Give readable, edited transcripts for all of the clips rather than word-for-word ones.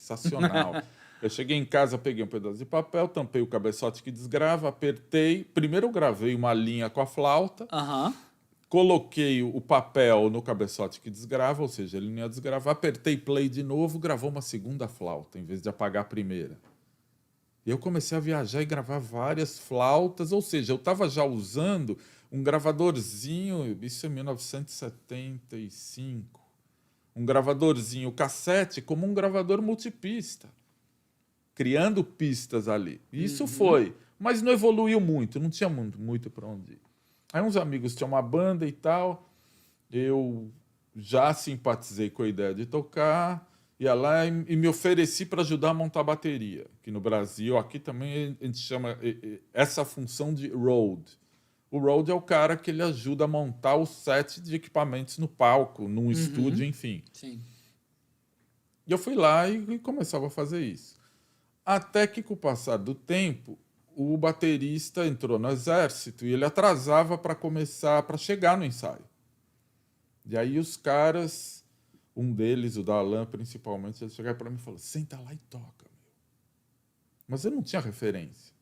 sensacional. Eu cheguei em casa, peguei um pedaço de papel, tampei o cabeçote que desgrava, apertei. Primeiro eu gravei uma linha com a flauta, coloquei o papel no cabeçote que desgrava, ou seja, ele não ia desgravar, apertei play de novo, gravou uma segunda flauta, em vez de apagar a primeira. E eu comecei a viajar e gravar várias flautas, ou seja, eu estava já usando um gravadorzinho, isso é 1975, um gravadorzinho cassete como um gravador multipista, criando pistas ali. E isso foi, mas não evoluiu muito, não tinha muito para onde ir. Aí uns amigos tinham uma banda e tal, eu já simpatizei com a ideia de tocar, ia lá e me ofereci para ajudar a montar a bateria, que no Brasil, aqui também a gente chama essa função de road. O road é o cara que ele ajuda a montar o set de equipamentos no palco, num estúdio, enfim. Sim. E eu fui lá e começava a fazer isso. Até que, com o passar do tempo, o baterista entrou no exército e ele atrasava para chegar no ensaio. E aí os caras, um deles, o Dalan principalmente, ele chegava para mim e falou: senta lá e toca. Mas eu não tinha referência.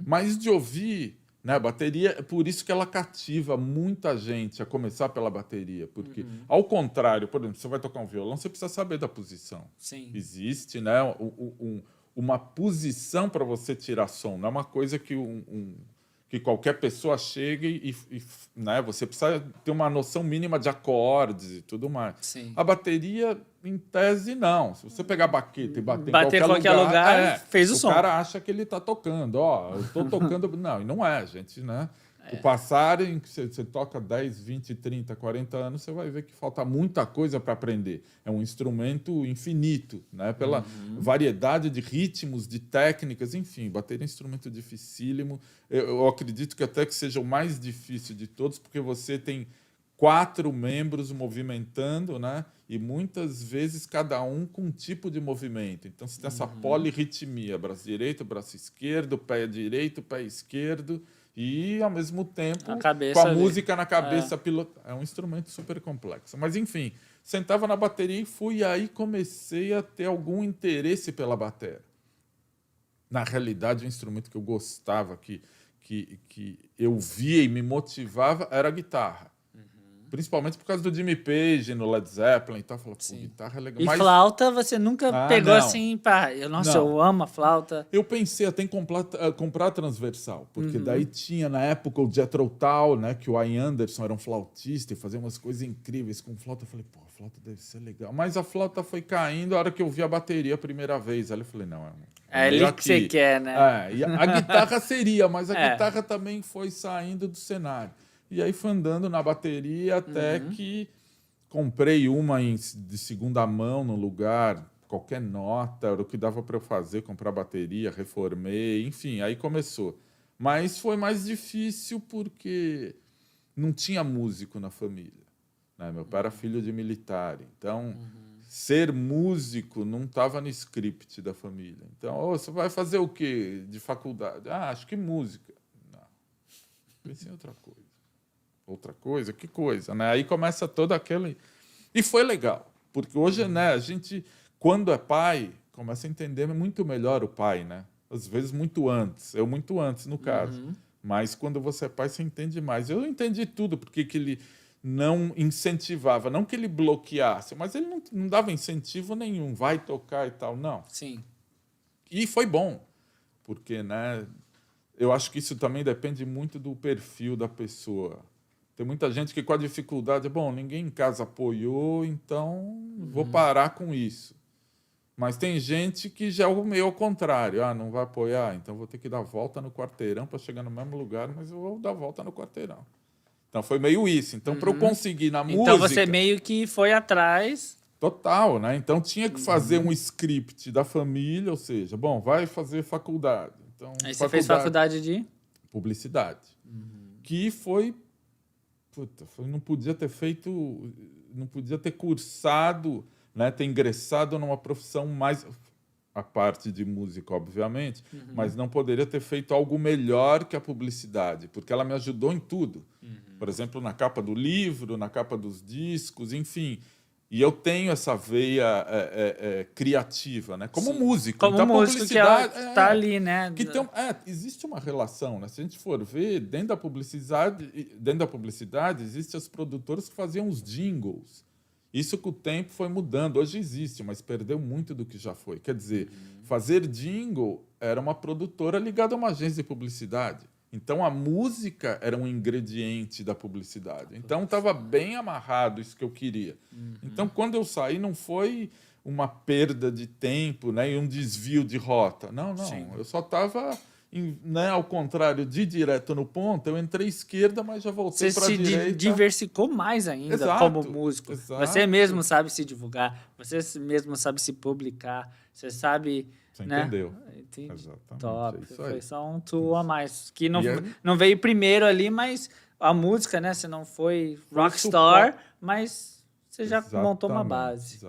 Mas de ouvir, né, a bateria, é por isso que ela cativa muita gente a começar pela bateria. Porque, ao contrário, por exemplo, você vai tocar um violão, você precisa saber da posição. Sim. Existe, né, uma posição para você tirar som. Não é uma coisa que, que qualquer pessoa chegue né, você precisa ter uma noção mínima de acordes e tudo mais. Sim. A bateria, em tese, não. Se você pegar a baqueta e bater em qualquer lugar fez o som. O cara acha que ele está tocando. Ó, eu estou tocando... Não, e não é, gente, né? O passar em que você toca 10, 20, 30, 40 anos, você vai ver que falta muita coisa para aprender. É um instrumento infinito, né? Pela variedade de ritmos, de técnicas, enfim, bateria é um instrumento dificílimo. Eu acredito que até que seja o mais difícil de todos, porque você tem 4 membros movimentando, né? E muitas vezes cada um com um tipo de movimento. Então você tem essa polirritmia, braço direito, braço esquerdo, pé direito, pé esquerdo, e, ao mesmo tempo, com a música na cabeça pilotar. É um instrumento super complexo. Mas, enfim, sentava na bateria e fui, e aí comecei a ter algum interesse pela bateria. Na realidade, o instrumento que eu gostava, que eu via e me motivava, era a guitarra. Principalmente por causa do Jimmy Page no Led Zeppelin e tal. Eu falei, pô, guitarra é legal. E flauta você nunca pegou não. assim, pá, eu amo a flauta. Eu pensei até em comprar a transversal, porque daí tinha na época o Jethro Tull, né, que o Ian Anderson era um flautista e fazia umas coisas incríveis com flauta. Eu falei, pô, a flauta deve ser legal. Mas a flauta foi caindo a hora que eu vi a bateria a primeira vez. Aí eu falei, não, é ali que você quer, né? E a guitarra seria, mas a guitarra também foi saindo do cenário. E aí fui andando na bateria até que comprei uma de segunda mão no lugar, qualquer nota, era o que dava para eu fazer, comprar bateria, reformei, enfim, aí começou. Mas foi mais difícil porque não tinha músico na família, né? Meu pai era filho de militar, então ser músico não estava no script da família. Então, você vai fazer o quê de faculdade? Acho que música. Não, pensei em outra coisa. Outra coisa? Que coisa, né? Aí começa todo aquele... E foi legal, porque hoje, né, a gente, quando é pai, começa a entender muito melhor o pai, né? Às vezes muito antes, eu muito antes, no caso. Mas quando você é pai, você entende mais. Eu entendi tudo, porque que ele não incentivava, não que ele bloqueasse, mas ele não dava incentivo nenhum, vai tocar e tal, não. Sim. E foi bom, porque, né, eu acho que isso também depende muito do perfil da pessoa. Tem muita gente que com a dificuldade, bom, ninguém em casa apoiou, então vou parar com isso. Mas tem gente que já é meio ao contrário. Não vai apoiar, então vou ter que dar volta no quarteirão para chegar no mesmo lugar, mas eu vou dar volta no quarteirão. Então foi meio isso. Então, para eu conseguir na música... Então você meio que foi atrás... Total, né? Então tinha que fazer um script da família, ou seja, bom, vai fazer faculdade. Então, aí você fez faculdade de? Publicidade. Que foi... não podia ter feito, não podia ter cursado, né, ter ingressado numa profissão mais, a parte de música, obviamente, mas não poderia ter feito algo melhor que a publicidade, porque ela me ajudou em tudo. Por exemplo, na capa do livro, na capa dos discos, enfim. E eu tenho essa veia criativa, né? Como músico. Como então, músico que está ali, né? Que tem, existe uma relação, né? Se a gente for ver, dentro da publicidade existem as produtoras que faziam os jingles. Isso com o tempo foi mudando. Hoje existe, mas perdeu muito do que já foi. Quer dizer, fazer jingle era uma produtora ligada a uma agência de publicidade. Então, a música era um ingrediente da publicidade. Então, estava bem amarrado isso que eu queria. Então, quando eu saí, não foi uma perda de tempo, né, e um desvio de rota. Não. Sim. Eu só estava, né, ao contrário, de direto no ponto. Eu entrei à esquerda, mas já voltei para a direita. Você se diversificou mais ainda como músico. Exato. Você mesmo sabe se divulgar, você mesmo sabe se publicar, você sabe... Você entendeu? Entendi. Exatamente. Top. Foi só um tool a mais. Que não veio primeiro ali, mas a música, né? Você não foi rockstar, mas você já montou uma base.